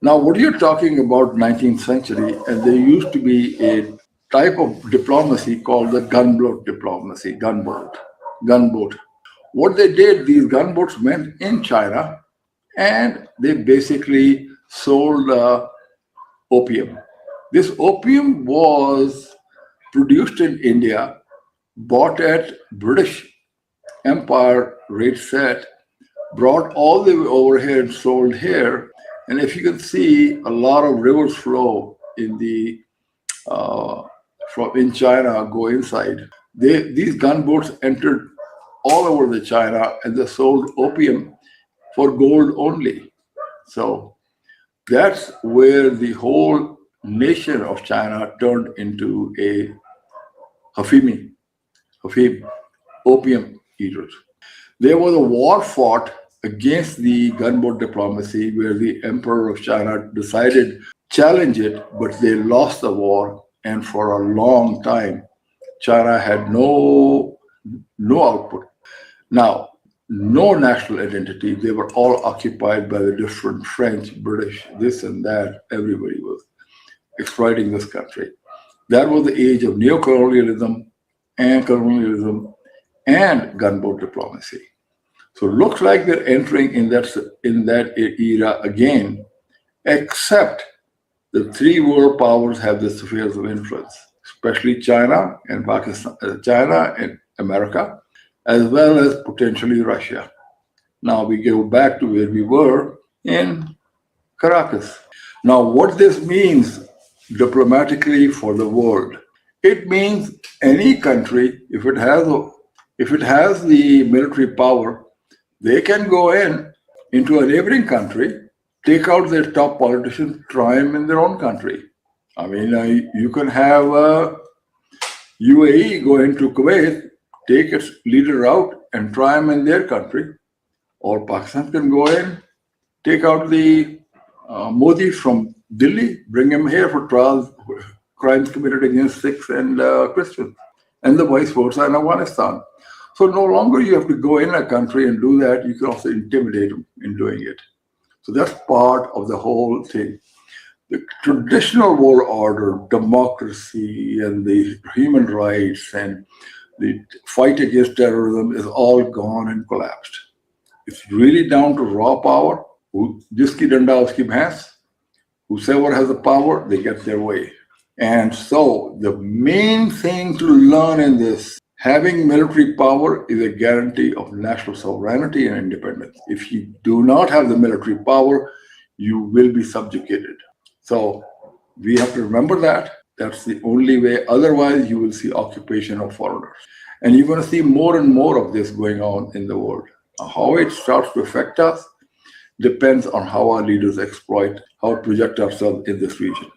Now, what you're talking about 19th century, and there used to be a type of diplomacy called the gunboat diplomacy, gunboat. What they did, these gunboats went in China, and they basically sold opium. This opium was produced in India, bought at British Empire rate set, brought all the way over here and sold here. And if you can see, a lot of rivers flow in the from in China go inside. These gunboats entered all over the China and they sold opium for gold only. So that's where the whole nation of China turned into a Hafimi, Hafim, opium eaters. There was a war fought against the gunboat diplomacy where the emperor of China decided challenge it, but they lost the war. And for a long time, China had no output. Now, no national identity. They were all occupied by the different French, British, this and that. Everybody was exploiting this country. That was the age of neocolonialism and colonialism and gunboat diplomacy. So it looks like we're entering in that era again, except the three world powers have the spheres of influence, especially China and Pakistan, China and America, as well as potentially Russia. Now we go back to where we were in Caracas. Now, what this means diplomatically for the world, it means any country, if it has the military power, they can go into a neighboring country, take out their top politicians, try them in their own country. I mean, you can have UAE go into Kuwait, take its leader out and try them in their country. Or Pakistan can go in, take out the Modi from Delhi, bring him here for trials, crimes committed against Sikhs and Christians, and the vice versa in Afghanistan. So no longer you have to go in a country and do that, you can also intimidate them in doing it. So that's part of the whole thing. The traditional world order, democracy, and the human rights, and the fight against terrorism is all gone and collapsed. It's really down to raw power. Jiski danda uski bhais. Whoever has the power, they get their way. And so the main thing to learn in this, having military power is a guarantee of national sovereignty and independence. If you do not have the military power, you will be subjugated. So we have to remember that. That's the only way. Otherwise, you will see occupation of foreigners. And you're going to see more and more of this going on in the world. How it starts to affect us depends on how our leaders exploit, how to project ourselves in this region.